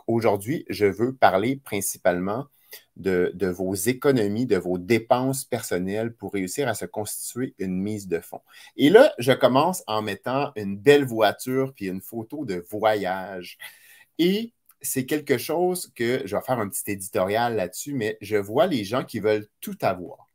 aujourd'hui, je veux parler principalement de vos économies, de vos dépenses personnelles pour réussir à se constituer une mise de fonds. Et là, je commence en mettant une belle voiture puis une photo de voyage. Et c'est quelque chose que je vais faire un petit éditorial là-dessus, mais je vois les gens qui veulent tout avoir.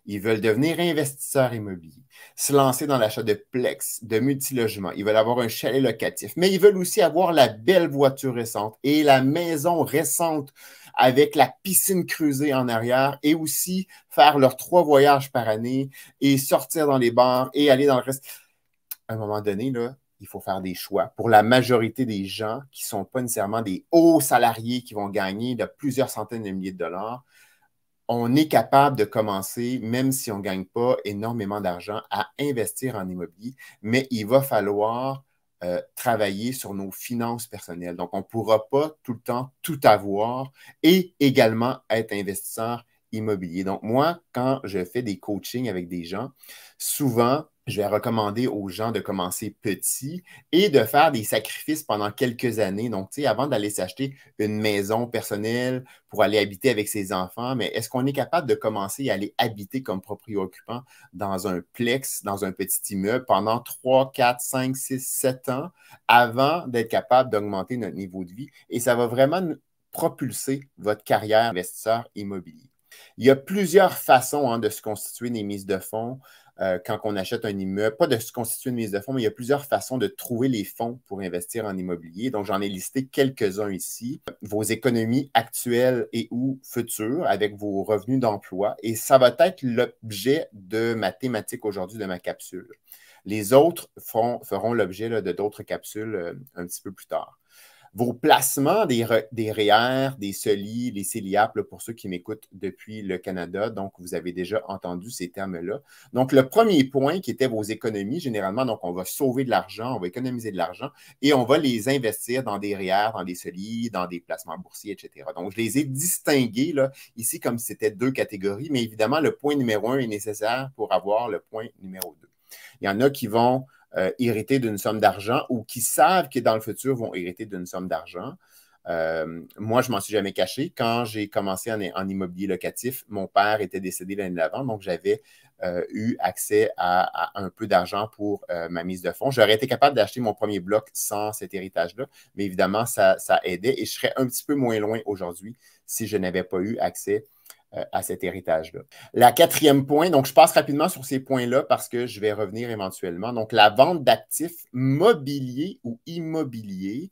Ils veulent devenir investisseurs immobiliers, se lancer dans l'achat de plex, de multilogements. Ils veulent avoir un chalet locatif, mais ils veulent aussi avoir la belle voiture récente et la maison récente avec la piscine creusée en arrière et aussi faire leurs 3 voyages par année et sortir dans les bars et aller dans le reste. À un moment donné, là, il faut faire des choix. Pour la majorité des gens qui ne sont pas nécessairement des hauts salariés qui vont gagner de plusieurs centaines de milliers de dollars, on est capable de commencer, même si on ne gagne pas énormément d'argent, à investir en immobilier, mais il va falloir travailler sur nos finances personnelles. Donc, on ne pourra pas tout le temps tout avoir et également être investisseur immobilier. Donc, moi, quand je fais des coachings avec des gens, souvent, je vais recommander aux gens de commencer petit et de faire des sacrifices pendant quelques années. Donc, tu sais, avant d'aller s'acheter une maison personnelle pour aller habiter avec ses enfants, mais est-ce qu'on est capable de commencer à aller habiter comme proprio occupant dans un plex, dans un petit immeuble pendant 3, 4, 5, 6, 7 ans avant d'être capable d'augmenter notre niveau de vie? Et ça va vraiment propulser votre carrière d'investisseur immobilier. Il y a plusieurs façons de se constituer des mises de fonds quand on achète un immeuble. Pas de se constituer une mise de fonds, mais il y a plusieurs façons de trouver les fonds pour investir en immobilier. Donc, j'en ai listé quelques-uns ici. Vos économies actuelles et ou futures avec vos revenus d'emploi. Et ça va être l'objet de ma thématique aujourd'hui de ma capsule. Les autres feront l'objet de d'autres capsules un petit peu plus tard. Vos placements des REER, des SOLI, les CELIAP, pour ceux qui m'écoutent depuis le Canada, donc vous avez déjà entendu ces termes-là. Donc, le premier point qui était vos économies, généralement, donc on va sauver de l'argent, on va économiser de l'argent et on va les investir dans des REER, dans des SOLI, dans des placements boursiers, etc. Donc, je les ai distingués là, ici comme si c'était 2 catégories, mais évidemment, le point numéro 1 est nécessaire pour avoir le point numéro 2. Il y en a qui vont hériter d'une somme d'argent ou qui savent que dans le futur vont hériter d'une somme d'argent. Moi, je ne m'en suis jamais caché. Quand j'ai commencé en immobilier locatif, mon père était décédé l'année d'avant, donc j'avais eu accès à un peu d'argent pour ma mise de fonds. J'aurais été capable d'acheter mon premier bloc sans cet héritage-là, mais évidemment, ça aidait et je serais un petit peu moins loin aujourd'hui si je n'avais pas eu accès à cet héritage-là. La 4e point, donc je passe rapidement sur ces points-là parce que je vais revenir éventuellement. Donc, la vente d'actifs mobiliers ou immobiliers.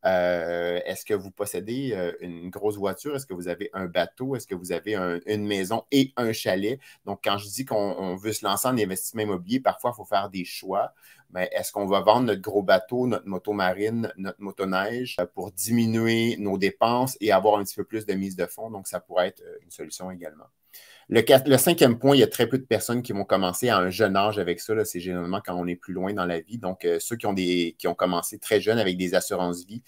Est-ce que vous possédez une grosse voiture? Est-ce que vous avez un bateau? Est-ce que vous avez une maison et un chalet? Donc, quand je dis qu'on veut se lancer en investissement immobilier, parfois, il faut faire des choix. Mais est-ce qu'on va vendre notre gros bateau, notre moto marine, notre motoneige pour diminuer nos dépenses et avoir un petit peu plus de mise de fonds? Donc, ça pourrait être une solution également. Le 5e point, il y a très peu de personnes qui vont commencer à un jeune âge avec ça. C'est généralement quand on est plus loin dans la vie. Donc, ceux qui ont commencé très jeunes avec des assurances-vie,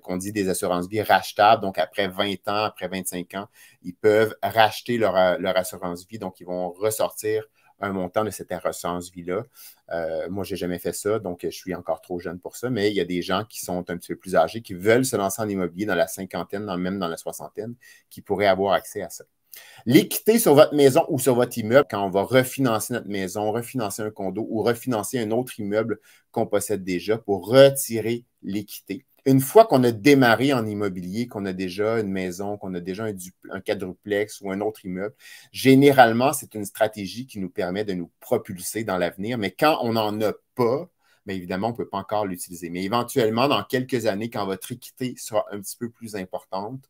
qu'on dit des assurances-vie rachetables, donc après 20 ans, après 25 ans, ils peuvent racheter leur assurance-vie. Donc, ils vont ressortir un montant de cette assurance-vie-là. Moi, je n'ai jamais fait ça, donc je suis encore trop jeune pour ça, mais il y a des gens qui sont un petit peu plus âgés, qui veulent se lancer en immobilier dans la cinquantaine, même dans la soixantaine, qui pourraient avoir accès à ça. L'équité sur votre maison ou sur votre immeuble, quand on va refinancer notre maison, refinancer un condo ou refinancer un autre immeuble qu'on possède déjà pour retirer l'équité. Une fois qu'on a démarré en immobilier, qu'on a déjà une maison, qu'on a déjà un quadruplex ou un autre immeuble, généralement, c'est une stratégie qui nous permet de nous propulser dans l'avenir. Mais quand on n'en a pas, bien évidemment, on ne peut pas encore l'utiliser. Mais éventuellement, dans quelques années, quand votre équité sera un petit peu plus importante,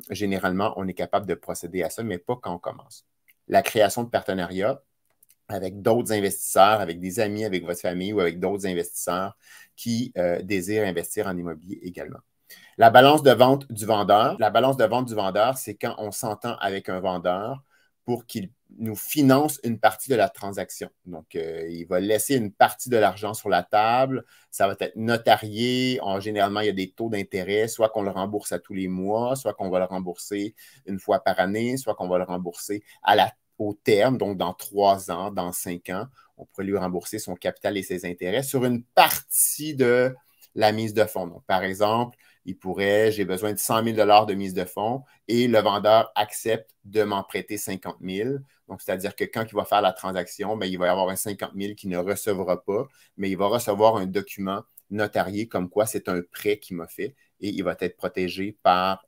généralement, on est capable de procéder à ça, mais pas quand on commence. La création de partenariats avec d'autres investisseurs, avec des amis, avec votre famille ou avec d'autres investisseurs qui désirent investir en immobilier également. La balance de vente du vendeur. La balance de vente du vendeur, c'est quand on s'entend avec un vendeur pour qu'il nous finance une partie de la transaction. Donc, il va laisser une partie de l'argent sur la table. Ça va être notarié. Généralement, il y a des taux d'intérêt, soit qu'on le rembourse à tous les mois, soit qu'on va le rembourser une fois par année, soit qu'on va le rembourser au terme, donc dans 3 ans, dans 5 ans. On pourrait lui rembourser son capital et ses intérêts sur une partie de la mise de fonds. Donc, par exemple, J'ai besoin de 100 000 de mise de fonds et le vendeur accepte de m'en prêter 50 000. Donc, c'est-à-dire que quand il va faire la transaction, bien, il va y avoir un 50 000 qu'il ne recevra pas, mais il va recevoir un document notarié comme quoi c'est un prêt qu'il m'a fait et il va être protégé par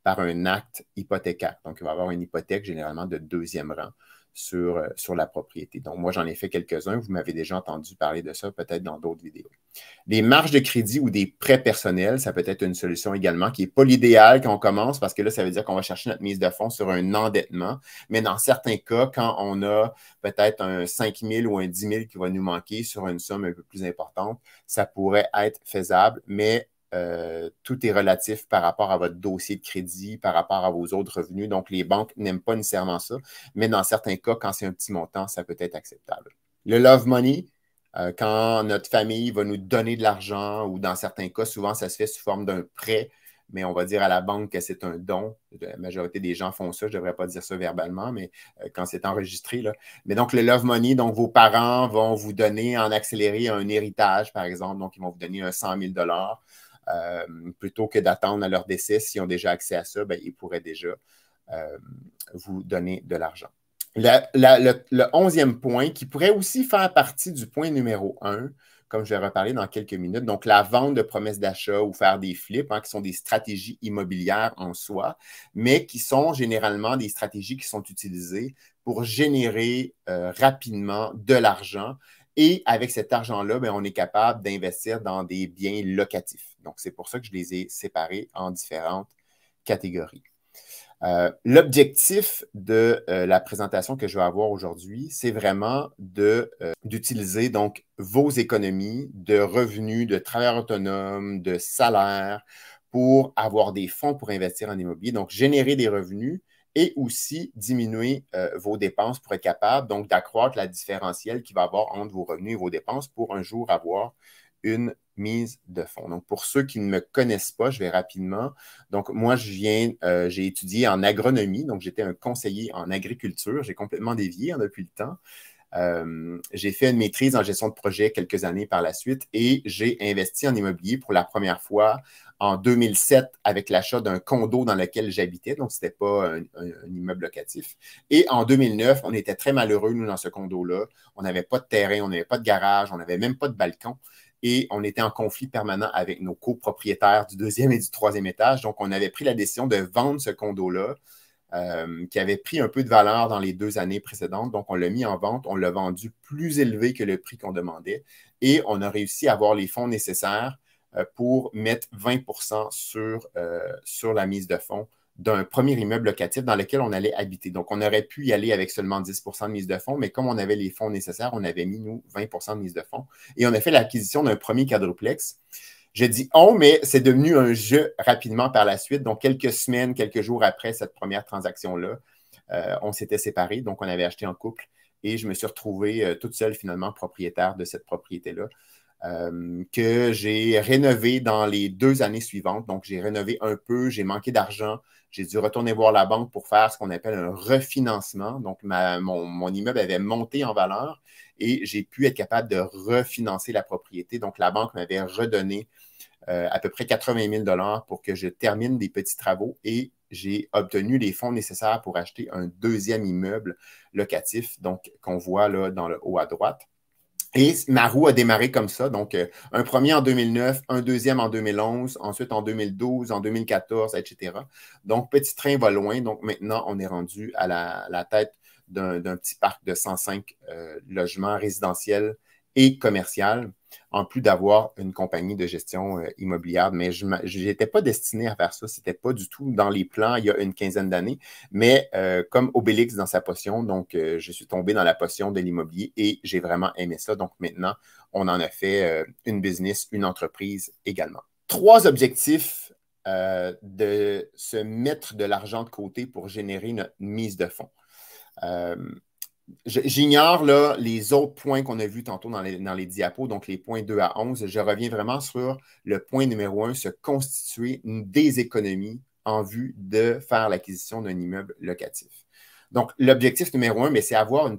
un acte hypothécaire. Donc, il va avoir une hypothèque généralement de deuxième rang sur la propriété. Donc, moi, j'en ai fait quelques-uns. Vous m'avez déjà entendu parler de ça, peut-être dans d'autres vidéos. Les marges de crédit ou des prêts personnels, ça peut être une solution également qui n'est pas l'idéal quand on commence parce que là, ça veut dire qu'on va chercher notre mise de fonds sur un endettement. Mais dans certains cas, quand on a peut-être un 5 000 ou un 10 000 qui va nous manquer sur une somme un peu plus importante, ça pourrait être faisable, mais tout est relatif par rapport à votre dossier de crédit, par rapport à vos autres revenus. Donc, les banques n'aiment pas nécessairement ça, mais dans certains cas, quand c'est un petit montant, ça peut être acceptable. Le love money, quand notre famille va nous donner de l'argent ou dans certains cas, souvent, ça se fait sous forme d'un prêt, mais on va dire à la banque que c'est un don. La majorité des gens font ça. Je ne devrais pas dire ça verbalement, mais quand c'est enregistré. Là. Mais donc, le love money, donc vos parents vont vous donner en accéléré un héritage, par exemple. Donc, ils vont vous donner un 100 000 plutôt que d'attendre à leur décès. S'ils ont déjà accès à ça, bien, ils pourraient déjà vous donner de l'argent. Le 11e point, qui pourrait aussi faire partie du point numéro 1, comme je vais reparler dans quelques minutes, donc la vente de promesses d'achat ou faire des flips, qui sont des stratégies immobilières en soi, mais qui sont généralement des stratégies qui sont utilisées pour générer rapidement de l'argent. Et avec cet argent-là, bien, on est capable d'investir dans des biens locatifs. Donc, c'est pour ça que je les ai séparés en différentes catégories. L'objectif de la présentation que je vais avoir aujourd'hui, c'est vraiment d'utiliser donc vos économies de revenus, de travailleurs autonomes, de salaires pour avoir des fonds pour investir en immobilier, donc générer des revenus et aussi diminuer vos dépenses pour être capable donc d'accroître la différentielle qu'il va y avoir entre vos revenus et vos dépenses pour un jour avoir une mise de fonds. Donc, pour ceux qui ne me connaissent pas, je vais rapidement. Donc, moi, j'ai étudié en agronomie, donc j'étais un conseiller en agriculture. J'ai complètement dévié depuis le temps. J'ai fait une maîtrise en gestion de projet quelques années par la suite et j'ai investi en immobilier pour la première fois en 2007 avec l'achat d'un condo dans lequel j'habitais. Donc, ce n'était pas un immeuble locatif. Et en 2009, on était très malheureux, nous, dans ce condo-là. On n'avait pas de terrain, on n'avait pas de garage, on n'avait même pas de balcon. Et on était en conflit permanent avec nos copropriétaires du deuxième et du troisième étage. Donc, on avait pris la décision de vendre ce condo-là qui avait pris un peu de valeur dans les 2 années précédentes. Donc, on l'a mis en vente. On l'a vendu plus élevé que le prix qu'on demandait. Et on a réussi à avoir les fonds nécessaires pour mettre 20 sur la mise de fonds d'un premier immeuble locatif dans lequel on allait habiter. Donc, on aurait pu y aller avec seulement 10 de mise de fonds, mais comme on avait les fonds nécessaires, on avait mis, nous, 20 de mise de fonds. Et on a fait l'acquisition d'un premier quadruplex. Je dis on, mais c'est devenu un jeu rapidement par la suite. Donc, quelques semaines, quelques jours après cette première transaction-là, on s'était séparés. Donc, on avait acheté en couple et je me suis retrouvé toute seule, finalement, propriétaire de cette propriété-là. Que j'ai rénové dans les 2 années suivantes. Donc, j'ai rénové un peu, j'ai manqué d'argent. J'ai dû retourner voir la banque pour faire ce qu'on appelle un refinancement. Donc, mon immeuble avait monté en valeur et j'ai pu être capable de refinancer la propriété. Donc, la banque m'avait redonné à peu près 80 000 pour que je termine des petits travaux et j'ai obtenu les fonds nécessaires pour acheter un deuxième immeuble locatif, donc qu'on voit là dans le haut à droite. Et ma roue a démarré comme ça. Donc, un premier en 2009, un deuxième en 2011, ensuite en 2012, en 2014, etc. Donc, petit train va loin. Donc, maintenant, on est rendu à la tête d'un petit parc de 105 logements résidentiels et commerciaux, en plus d'avoir une compagnie de gestion immobilière. Mais je n'étais pas destiné à faire ça. Ce n'était pas du tout dans les plans il y a une quinzaine d'années. Mais comme Obélix dans sa potion, donc je suis tombé dans la potion de l'immobilier et j'ai vraiment aimé ça. Donc maintenant, on en a fait une business, une entreprise également. 3 objectifs de se mettre de l'argent de côté pour générer notre mise de fonds. J'ignore là, les autres points qu'on a vus tantôt dans les diapos, donc les points 2 à 11. Je reviens vraiment sur le point numéro 1, se constituer des économies en vue de faire l'acquisition d'un immeuble locatif. Donc, l'objectif numéro 1, c'est avoir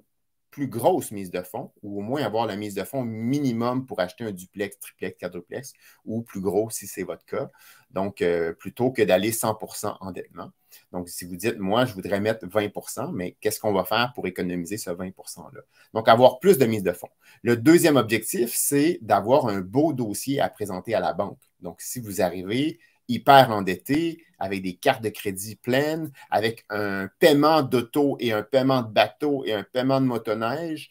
plus grosse mise de fonds, ou au moins avoir la mise de fonds minimum pour acheter un duplex, triplex, quadruplex, ou plus gros si c'est votre cas. Donc, plutôt que d'aller 100% endettement. Donc, si vous dites, moi, je voudrais mettre 20%, mais qu'est-ce qu'on va faire pour économiser ce 20%-là? Donc, avoir plus de mise de fonds. Le deuxième objectif, c'est d'avoir un beau dossier à présenter à la banque. Donc, si vous arrivez hyper endetté, avec des cartes de crédit pleines, avec un paiement d'auto et un paiement de bateau et un paiement de motoneige,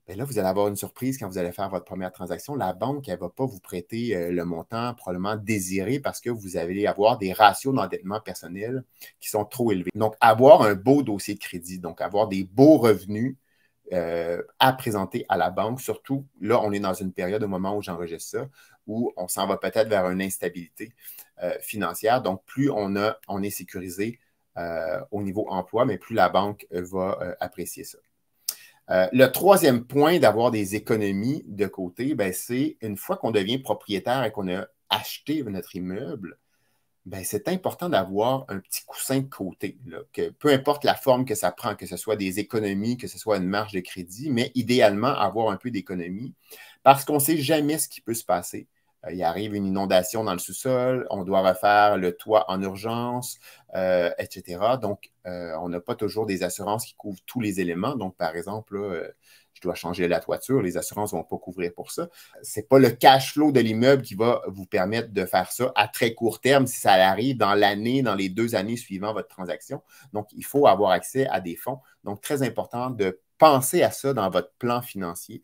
bien là, vous allez avoir une surprise quand vous allez faire votre première transaction. La banque, elle ne va pas vous prêter le montant probablement désiré parce que vous allez avoir des ratios d'endettement personnel qui sont trop élevés. Donc, avoir un beau dossier de crédit, donc avoir des beaux revenus à présenter à la banque. Surtout, là, on est dans une période au moment où j'enregistre ça, où on s'en va peut-être vers une instabilité financière. Donc, plus on est sécurisé au niveau emploi, mais plus la banque va apprécier ça. Le troisième point d'avoir des économies de côté, ben, c'est une fois qu'on devient propriétaire et qu'on a acheté notre immeuble, ben, c'est important d'avoir un petit coussin de côté, là, que peu importe la forme que ça prend, que ce soit des économies, que ce soit une marge de crédit, mais idéalement avoir un peu d'économie parce qu'on ne sait jamais ce qui peut se passer. Il arrive une inondation dans le sous-sol, on doit refaire le toit en urgence, etc. Donc, on n'a pas toujours des assurances qui couvrent tous les éléments. Donc, par exemple, là, je dois changer la toiture, les assurances ne vont pas couvrir pour ça. Ce n'est pas le cash flow de l'immeuble qui va vous permettre de faire ça à très court terme si ça arrive dans l'année, dans les 2 années suivant votre transaction. Donc, il faut avoir accès à des fonds. Donc, très important de penser à ça dans votre plan financier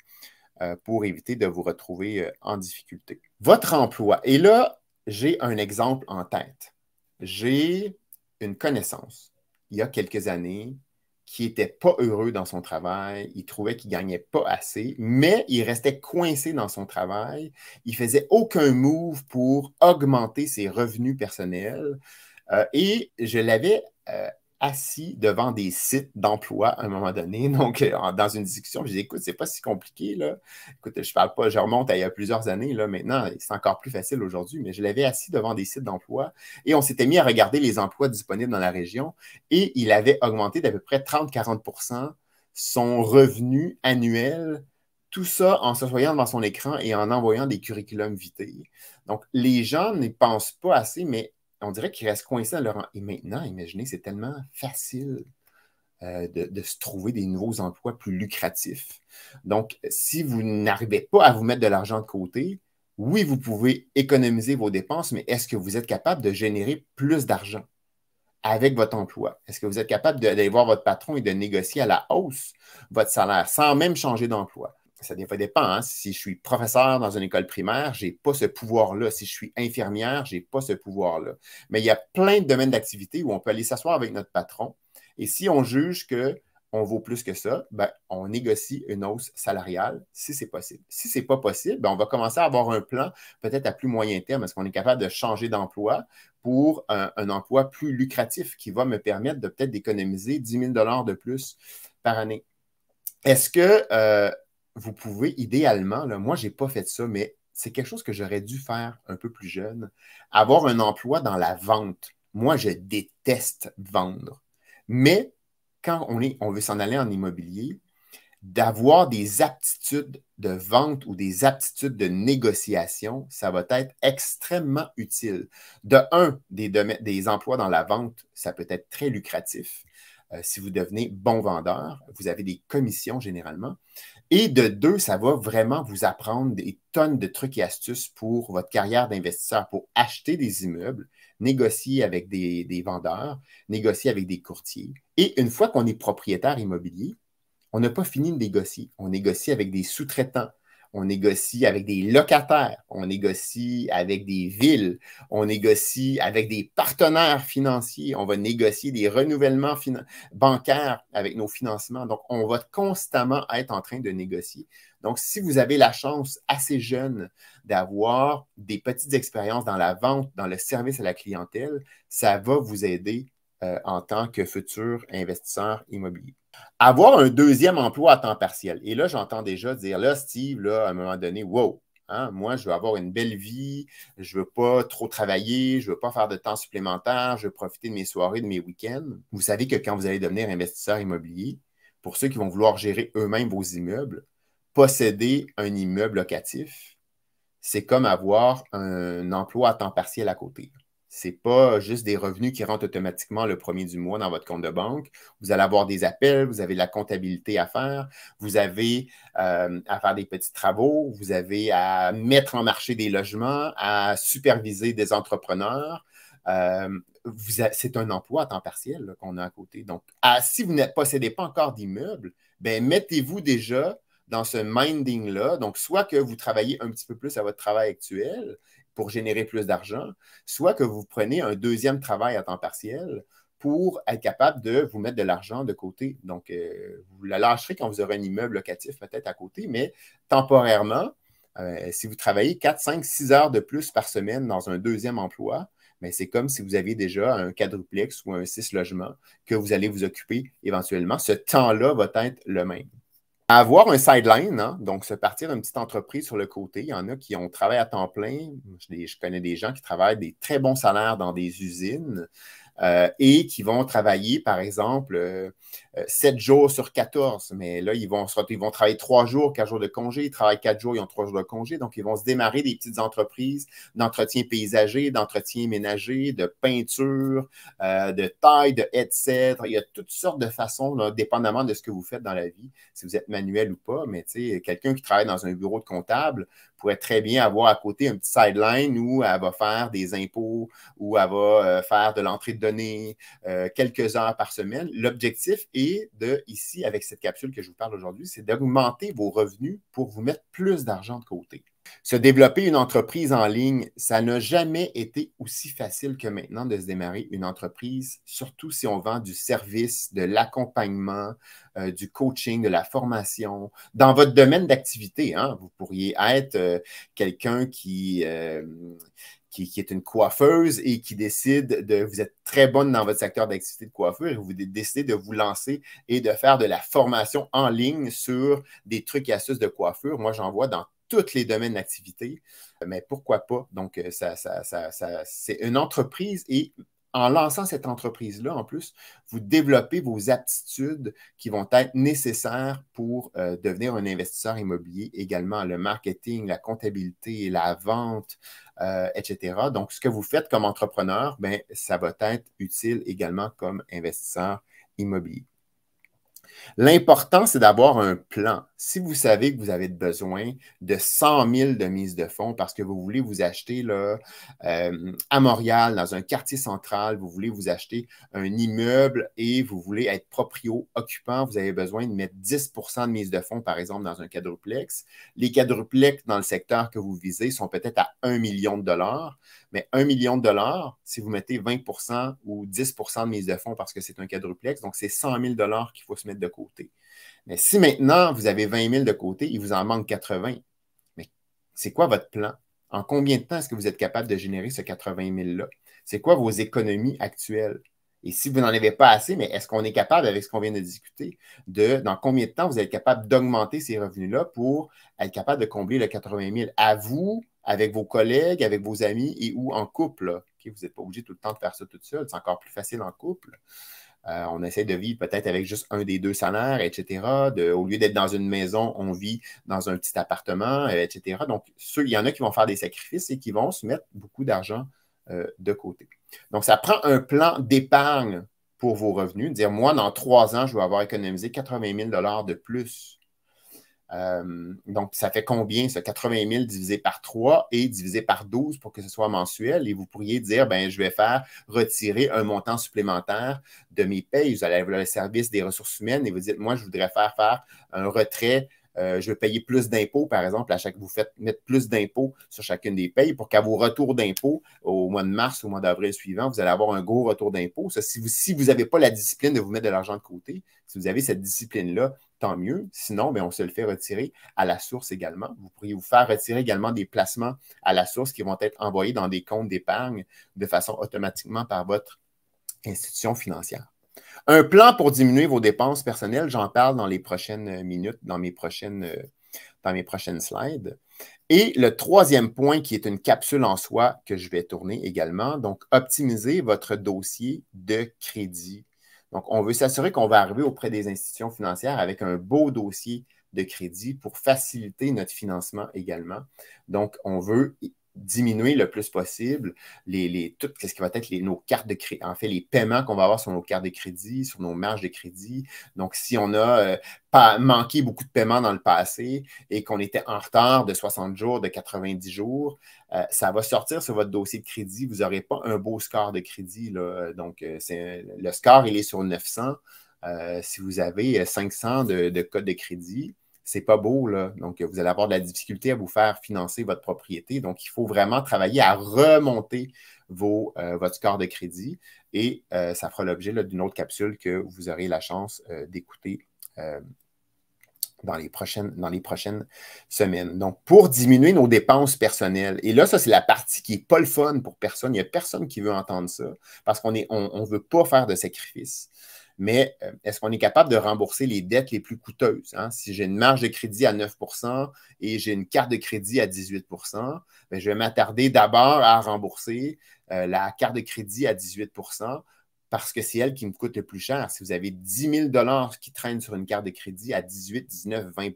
pour éviter de vous retrouver en difficulté. Votre emploi. Et là, j'ai un exemple en tête. J'ai une connaissance, il y a quelques années, qui n'était pas heureux dans son travail, il trouvait qu'il ne gagnait pas assez, mais il restait coincé dans son travail, il ne faisait aucun move pour augmenter ses revenus personnels et je l'avais assis devant des sites d'emploi à un moment donné, donc dans une discussion, je dis écoute, c'est pas si compliqué, là. Écoute, je parle pas, je remonte à il y a plusieurs années, là, maintenant, c'est encore plus facile aujourd'hui, mais je l'avais assis devant des sites d'emploi et on s'était mis à regarder les emplois disponibles dans la région et il avait augmenté d'à peu près 30-40% son revenu annuel, tout ça en s'assoyant devant son écran et en envoyant des curriculums vitae. Donc, les gens n'y pensent pas assez, mais on dirait qu'ils restent coincés dans leur... Et maintenant, imaginez, c'est tellement facile de se trouver des nouveaux emplois plus lucratifs. Donc, si vous n'arrivez pas à vous mettre de l'argent de côté, oui, vous pouvez économiser vos dépenses, mais est-ce que vous êtes capable de générer plus d'argent avec votre emploi? Est-ce que vous êtes capable d'aller voir votre patron et de négocier à la hausse votre salaire sans même changer d'emploi? Ça dépend. Hein? Si je suis professeur dans une école primaire, je n'ai pas ce pouvoir-là. Si je suis infirmière, je n'ai pas ce pouvoir-là. Mais il y a plein de domaines d'activité où on peut aller s'asseoir avec notre patron. Et si on juge qu'on vaut plus que ça, ben, on négocie une hausse salariale si c'est possible. Si ce n'est pas possible, ben, on va commencer à avoir un plan peut-être à plus moyen terme. Est-ce qu'on est capable de changer d'emploi pour un emploi plus lucratif qui va me permettre de peut-être d'économiser 10 000 $ de plus par année? Est-ce que vous pouvez idéalement, là, moi, je n'ai pas fait ça, mais c'est quelque chose que j'aurais dû faire un peu plus jeune, avoir un emploi dans la vente. Moi, je déteste vendre. Mais quand on veut s'en aller en immobilier, d'avoir des aptitudes de vente ou des aptitudes de négociation, ça va être extrêmement utile. De un, des emplois dans la vente, ça peut être très lucratif. Si vous devenez bon vendeur, vous avez des commissions généralement. Et de deux, ça va vraiment vous apprendre des tonnes de trucs et astuces pour votre carrière d'investisseur, pour acheter des immeubles, négocier avec des vendeurs, négocier avec des courtiers. Et une fois qu'on est propriétaire immobilier, on n'a pas fini de négocier. On négocie avec des sous-traitants, on négocie avec des locataires, on négocie avec des villes, on négocie avec des partenaires financiers, on va négocier des renouvellements bancaires avec nos financements. Donc, on va constamment être en train de négocier. Donc, si vous avez la chance assez jeune d'avoir des petites expériences dans la vente, dans le service à la clientèle, ça va vous aider en tant que futur investisseur immobilier. Avoir un deuxième emploi à temps partiel. Et là, j'entends déjà dire, là, Steve, là, à un moment donné, wow, hein, moi, je veux avoir une belle vie, je ne veux pas trop travailler, je ne veux pas faire de temps supplémentaire, je veux profiter de mes soirées, de mes week-ends. Vous savez que quand vous allez devenir investisseur immobilier, pour ceux qui vont vouloir gérer eux-mêmes vos immeubles, posséder un immeuble locatif, c'est comme avoir un emploi à temps partiel à côté. Ce n'est pas juste des revenus qui rentrent automatiquement le premier du mois dans votre compte de banque. Vous allez avoir des appels, vous avez de la comptabilité à faire, vous avez à faire des petits travaux, vous avez à mettre en marché des logements, à superviser des entrepreneurs. C'est un emploi à temps partiel qu'on a à côté. Donc, si vous ne possédez pas encore d'immeuble, ben, mettez-vous déjà dans ce minding-là. Donc, soit que vous travaillez un petit peu plus à votre travail actuel pour générer plus d'argent, soit que vous prenez un deuxième travail à temps partiel pour être capable de vous mettre de l'argent de côté. Donc, vous la lâcherez quand vous aurez un immeuble locatif peut-être à côté, mais temporairement, si vous travaillez 4, 5, 6 heures de plus par semaine dans un deuxième emploi, mais c'est comme si vous aviez déjà un quadruplex ou un 6 logements que vous allez vous occuper éventuellement. Ce temps-là va être le même. Avoir un sideline, hein, donc se partir d'une petite entreprise sur le côté. Il y en a qui ont travaillé à temps plein. Je connais des gens qui travaillent des très bons salaires dans des usines et qui vont travailler, par exemple, 7 jours sur 14. Mais là, ils vont travailler 3 jours, 4 jours de congé. Ils travaillent 4 jours, ils ont 3 jours de congé. Donc, ils vont se démarrer des petites entreprises d'entretien paysager, d'entretien ménager, de peinture, de taille, de headset. Il y a toutes sortes de façons, là, dépendamment de ce que vous faites dans la vie, si vous êtes manuel ou pas. Mais quelqu'un qui travaille dans un bureau de comptable pourrait très bien avoir à côté un petit sideline où elle va faire des impôts, où elle va faire de l'entrée de données quelques heures par semaine. L'objectif est ici, avec cette capsule que je vous parle aujourd'hui, c'est d'augmenter vos revenus pour vous mettre plus d'argent de côté. Se développer une entreprise en ligne, ça n'a jamais été aussi facile que maintenant de se démarrer une entreprise, surtout si on vend du service, de l'accompagnement, du coaching, de la formation. Dans votre domaine d'activité, hein, vous pourriez être quelqu'un qui est une coiffeuse et qui décide vous êtes très bonne dans votre secteur d'activité de coiffure et vous décidez de vous lancer et de faire de la formation en ligne sur des trucs et astuces de coiffure. Moi, j'en vois dans tous les domaines d'activité, mais pourquoi pas? Donc, c'est une entreprise et en lançant cette entreprise-là, en plus, vous développez vos aptitudes qui vont être nécessaires pour devenir un investisseur immobilier, également le marketing, la comptabilité, la vente, etc. Donc, ce que vous faites comme entrepreneur, ben, ça va être utile également comme investisseur immobilier. L'important, c'est d'avoir un plan. Si vous savez que vous avez besoin de 100 000 de mise de fonds parce que vous voulez vous acheter là, à Montréal, dans un quartier central, vous voulez vous acheter un immeuble et vous voulez être proprio-occupant, vous avez besoin de mettre 10 % de mise de fonds, par exemple, dans un quadruplex. Les quadruplex dans le secteur que vous visez sont peut-être à 1 million de dollars, mais 1 million de dollars, si vous mettez 20 % ou 10 % de mise de fonds parce que c'est un quadruplex, donc c'est 100 000 dollars qu'il faut se mettre de côté. Mais si maintenant, vous avez 20 000 de côté, il vous en manque 80, mais c'est quoi votre plan? En combien de temps est-ce que vous êtes capable de générer ce 80 000-là? C'est quoi vos économies actuelles? Et si vous n'en avez pas assez, mais est-ce qu'on est capable, avec ce qu'on vient de discuter, dans combien de temps vous êtes capable d'augmenter ces revenus-là pour être capable de combler le 80 000 à vous, avec vos collègues, avec vos amis et ou en couple? Okay, vous n'êtes pas obligé tout le temps de faire ça tout seul, c'est encore plus facile en couple. On essaie de vivre peut-être avec juste un des deux salaires, etc. Au lieu d'être dans une maison, on vit dans un petit appartement, etc. Donc, il y en a qui vont faire des sacrifices et qui vont se mettre beaucoup d'argent de côté. Donc, ça prend un plan d'épargne pour vos revenus. Dire, moi, dans 3 ans, je vais avoir économisé 80 000 $ de plus. Donc, ça fait combien, ça? 80 000 divisé par 3 et divisé par 12 pour que ce soit mensuel. Et vous pourriez dire, ben, je vais faire retirer un montant supplémentaire de mes payes. Vous allez avoir le service des ressources humaines et vous dites, moi, je voudrais faire un retrait. Je vais payer plus d'impôts, par exemple, vous faites mettre plus d'impôts sur chacune des payes pour qu'à vos retours d'impôts au mois de mars ou au mois d'avril suivant, vous allez avoir un gros retour d'impôts. Si vous n'avez pas la discipline de vous mettre de l'argent de côté, si vous avez cette discipline-là, tant mieux. Sinon, bien, on se le fait retirer à la source également. Vous pourriez vous faire retirer également des placements à la source qui vont être envoyés dans des comptes d'épargne de façon automatiquement par votre institution financière. Un plan pour diminuer vos dépenses personnelles, j'en parle dans les prochaines minutes, dans mes prochaines slides. Et le troisième point qui est une capsule en soi que je vais tourner également, donc optimiser votre dossier de crédit. Donc, on veut s'assurer qu'on va arriver auprès des institutions financières avec un beau dossier de crédit pour faciliter notre financement également. Donc, on veut diminuer le plus possible tout ce qui va être nos cartes de crédit, en fait, les paiements qu'on va avoir sur nos cartes de crédit, sur nos marges de crédit. Donc, si on a pas manqué beaucoup de paiements dans le passé et qu'on était en retard de 60 jours, de 90 jours, ça va sortir sur votre dossier de crédit. Vous n'aurez pas un beau score de crédit, là. Donc, le score, il est sur 900. Si vous avez 500 de code de crédit, c'est pas beau, là. Donc, vous allez avoir de la difficulté à vous faire financer votre propriété. Donc, il faut vraiment travailler à remonter votre score de crédit et ça fera l'objet d'une autre capsule que vous aurez la chance d'écouter dans les prochaines semaines. Donc, pour diminuer nos dépenses personnelles, et là, ça, c'est la partie qui n'est pas le fun pour personne. Il n'y a personne qui veut entendre ça parce qu'on ne veut pas faire de sacrifices. Mais est-ce qu'on est capable de rembourser les dettes les plus coûteuses? Hein? Si j'ai une marge de crédit à 9 et j'ai une carte de crédit à 18 bien, je vais m'attarder d'abord à rembourser la carte de crédit à 18 parce que c'est elle qui me coûte le plus cher. Si vous avez 10 000 qui traînent sur une carte de crédit à 18, 19, 20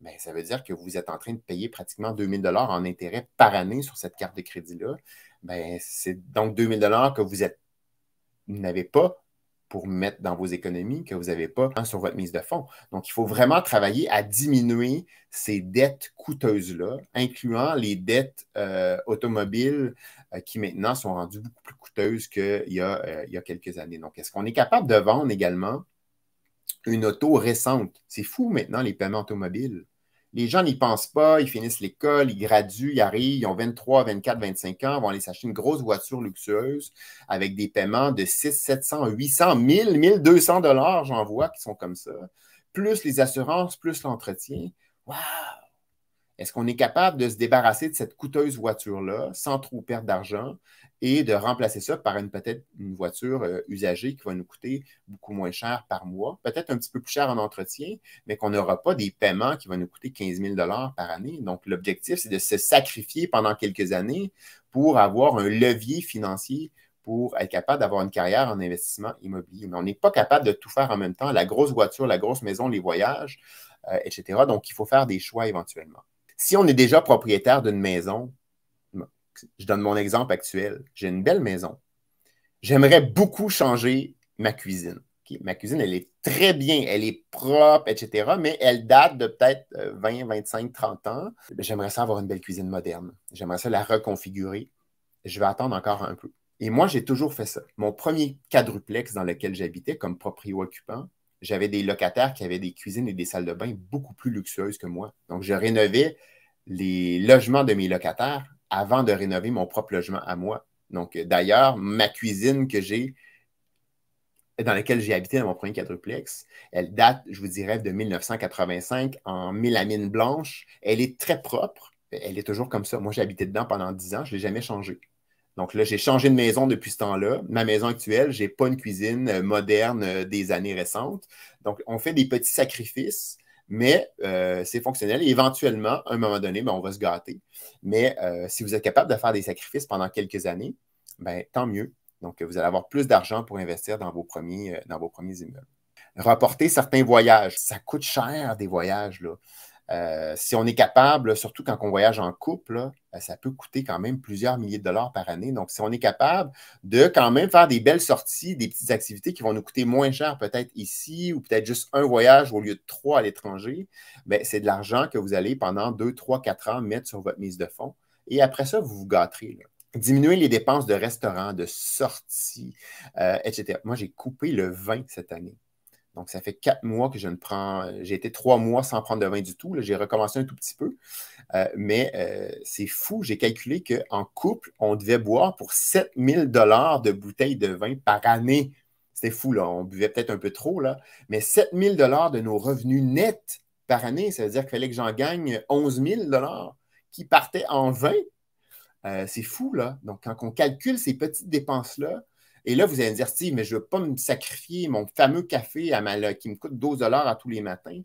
bien, ça veut dire que vous êtes en train de payer pratiquement 2 000 en intérêt par année sur cette carte de crédit-là. Bien, c'est donc 2 000 que vous n'avez pas pour mettre dans vos économies, que vous n'avez pas sur votre mise de fonds. Donc, il faut vraiment travailler à diminuer ces dettes coûteuses-là, incluant les dettes automobiles qui maintenant sont rendues beaucoup plus coûteuses qu'il y a quelques années. Donc, est-ce qu'on est capable de vendre également une auto récente? C'est fou maintenant, les paiements automobiles. Les gens n'y pensent pas, ils finissent l'école, ils graduent, ils arrivent, ils ont 23, 24, 25 ans, vont aller s'acheter une grosse voiture luxueuse avec des paiements de 600, 700, 800, 1000, 1200 $, j'en vois qui sont comme ça. Plus les assurances, plus l'entretien. Wow! Est-ce qu'on est capable de se débarrasser de cette coûteuse voiture-là sans trop perdre d'argent et de remplacer ça par peut-être une voiture usagée qui va nous coûter beaucoup moins cher par mois, peut-être un petit peu plus cher en entretien, mais qu'on n'aura pas des paiements qui vont nous coûter 15 000 $ par année. Donc, l'objectif, c'est de se sacrifier pendant quelques années pour avoir un levier financier pour être capable d'avoir une carrière en investissement immobilier. Mais on n'est pas capable de tout faire en même temps, la grosse voiture, la grosse maison, les voyages, etc. Donc, il faut faire des choix éventuellement. Si on est déjà propriétaire d'une maison, je donne mon exemple actuel, j'ai une belle maison. J'aimerais beaucoup changer ma cuisine. Okay? Ma cuisine, elle est très bien, elle est propre, etc., mais elle date de peut-être 20, 25, 30 ans. J'aimerais ça avoir une belle cuisine moderne. J'aimerais ça la reconfigurer. Je vais attendre encore un peu. Et moi, j'ai toujours fait ça. Mon premier quadruplex dans lequel j'habitais comme proprio-occupant, j'avais des locataires qui avaient des cuisines et des salles de bain beaucoup plus luxueuses que moi. Donc, je rénovais les logements de mes locataires avant de rénover mon propre logement à moi. Donc, d'ailleurs, ma cuisine dans laquelle j'ai habité dans mon premier quadruplex, elle date, je vous dirais, de 1985 en mélamine blanche. Elle est très propre. Elle est toujours comme ça. Moi, j'ai habité dedans pendant 10 ans. Je ne l'ai jamais changée. Donc là, j'ai changé de maison depuis ce temps-là. Ma maison actuelle, je n'ai pas une cuisine moderne des années récentes. Donc, on fait des petits sacrifices, mais c'est fonctionnel. Et éventuellement, à un moment donné, ben, on va se gâter. Mais si vous êtes capable de faire des sacrifices pendant quelques années, ben, tant mieux. Donc, vous allez avoir plus d'argent pour investir dans vos premiers immeubles. Rapporter certains voyages. Ça coûte cher, des voyages, là. Si on est capable, surtout quand on voyage en couple, là, ça peut coûter quand même plusieurs milliers de dollars par année. Donc, si on est capable de quand même faire des belles sorties, des petites activités qui vont nous coûter moins cher peut-être ici ou peut-être juste un voyage au lieu de 3 à l'étranger, ben, c'est de l'argent que vous allez pendant 2, 3, 4 ans mettre sur votre mise de fonds. Et après ça, vous vous gâterez, là. Diminuer les dépenses de restaurants, de sorties, etc. Moi, j'ai coupé le vin cette année. Donc, ça fait 4 mois que je ne prends. J'ai été 3 mois sans prendre de vin du tout. J'ai recommencé un tout petit peu. Mais c'est fou. J'ai calculé qu'en couple, on devait boire pour 7 000 $ de bouteilles de vin par année. C'était fou, là. On buvait peut-être un peu trop, là. Mais 7 000 $ de nos revenus nets par année, ça veut dire qu'il fallait que j'en gagne 11 000 $ qui partaient en vin. C'est fou, là. Donc, quand on calcule ces petites dépenses-là, et là, vous allez me dire, Steve, mais je ne veux pas me sacrifier mon fameux café qui me coûte 12 $ à tous les matins.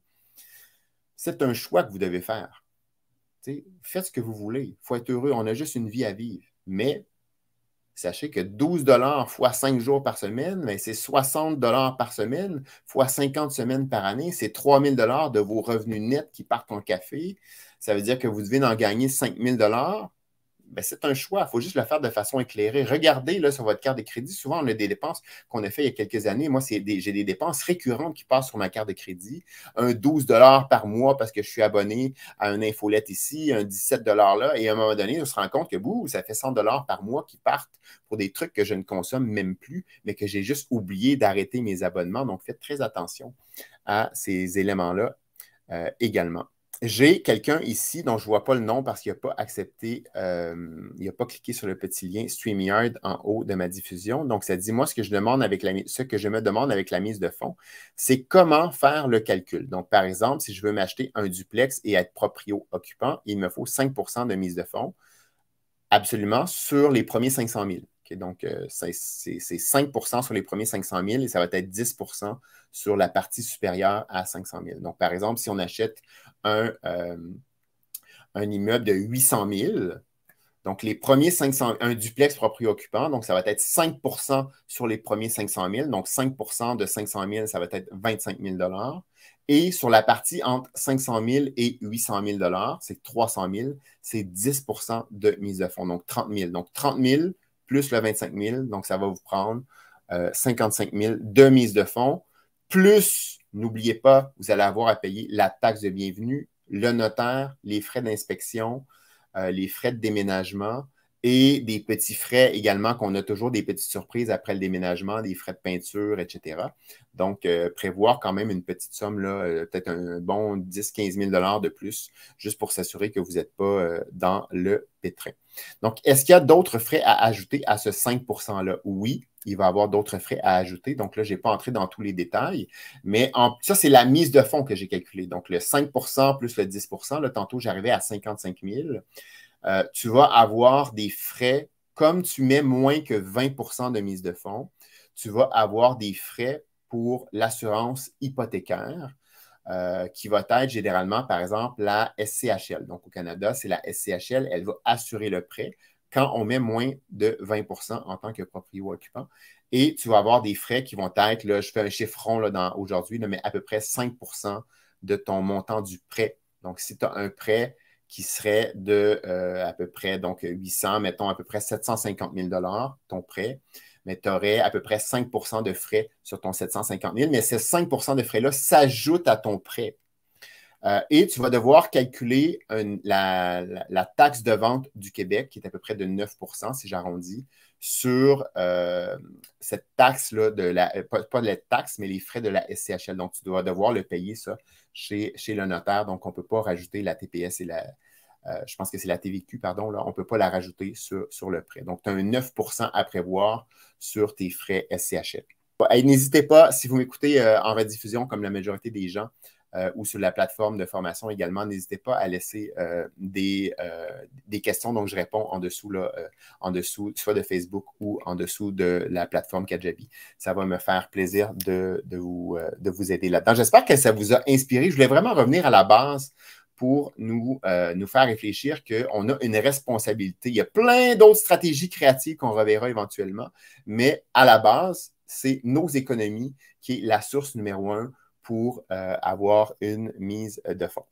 C'est un choix que vous devez faire. T'sais, faites ce que vous voulez. Il faut être heureux. On a juste une vie à vivre. Mais sachez que 12 fois 5 jours par semaine, ben, c'est 60 par semaine, fois 50 semaines par année, c'est 3 000 de vos revenus nets qui partent en café. Ça veut dire que vous devez en gagner 5 000 ben, c'est un choix. Il faut juste le faire de façon éclairée. Regardez là, sur votre carte de crédit. Souvent, on a des dépenses qu'on a fait il y a quelques années. Moi, j'ai des dépenses récurrentes qui passent sur ma carte de crédit. Un 12 par mois parce que je suis abonné à une infolette ici, un 17 là. Et à un moment donné, on se rend compte que ça fait 100 par mois qui partent pour des trucs que je ne consomme même plus, mais que j'ai juste oublié d'arrêter mes abonnements. Donc, faites très attention à ces éléments-là également. J'ai quelqu'un ici dont je ne vois pas le nom parce qu'il n'a pas accepté, il n'a pas cliqué sur le petit lien StreamYard en haut de ma diffusion. Donc, ça dit, moi, ce que je me demande avec la mise de fonds, c'est comment faire le calcul. Donc, par exemple, si je veux m'acheter un duplex et être proprio-occupant, il me faut 5 de mise de fonds, absolument, sur les premiers 500 000. Okay, donc, c'est 5 sur les premiers 500 000 et ça va être 10 sur la partie supérieure à 500 000. Donc, par exemple, si on achète un immeuble de 800 000, donc les premiers 500, un duplex proprio-occupant, donc ça va être 5 sur les premiers 500 000. Donc, 5 de 500 000, ça va être 25 000 Et sur la partie entre 500 000 et 800 000 c'est 300 000, c'est 10 de mise de fonds, donc 30 000. Donc, 30 000 plus le 25 000, donc ça va vous prendre 55 000 de mise de fonds, plus, n'oubliez pas, vous allez avoir à payer la taxe de bienvenue, le notaire, les frais d'inspection, les frais de déménagement et des petits frais également qu'on a toujours des petites surprises après le déménagement, des frais de peinture, etc. Donc, prévoir quand même une petite somme, peut-être un bon 10-15 000 de plus, juste pour s'assurer que vous n'êtes pas dans le pétrin. Donc, est-ce qu'il y a d'autres frais à ajouter à ce 5 %-là? Oui, il va y avoir d'autres frais à ajouter. Donc là, je n'ai pas entré dans tous les détails, mais ça, c'est la mise de fonds que j'ai calculée. Donc, le 5 plus le 10 là, tantôt, j'arrivais à 55 000. Tu vas avoir des frais, comme tu mets moins que 20 de mise de fonds, tu vas avoir des frais pour l'assurance hypothécaire. Qui va être généralement, par exemple, la SCHL. Donc, au Canada, c'est la SCHL, elle va assurer le prêt quand on met moins de 20 en tant que proprio-occupant. Et tu vas avoir des frais qui vont être, là, je fais un chiffre rond aujourd'hui, mais à peu près 5 de ton montant du prêt. Donc, si tu as un prêt qui serait de à peu près donc 800, mettons à peu près 750 000 ton prêt, mais tu aurais à peu près 5 de frais sur ton 750 000, mais ces 5 de frais-là s'ajoutent à ton prêt. Et tu vas devoir calculer la taxe de vente du Québec, qui est à peu près de 9 si j'arrondis, sur cette taxe-là, pas de la taxe, mais les frais de la SCHL. Donc, tu vas devoir le payer, ça, chez le notaire. Donc, on ne peut pas rajouter la TPS et je pense que c'est la TVQ, pardon, là, on ne peut pas la rajouter sur le prêt. Donc, tu as un 9 à prévoir sur tes frais SCHL. N'hésitez pas, si vous m'écoutez en rediffusion, comme la majorité des gens, ou sur la plateforme de formation également, n'hésitez pas à laisser des questions dont je réponds en dessous, soit de Facebook ou en dessous de la plateforme Kajabi. Ça va me faire plaisir de vous aider là-dedans. J'espère que ça vous a inspiré. Je voulais vraiment revenir à la base pour nous faire réfléchir qu'on a une responsabilité. Il y a plein d'autres stratégies créatives qu'on reverra éventuellement, mais à la base, c'est nos économies qui est la source numéro 1 pour avoir une mise de fonds.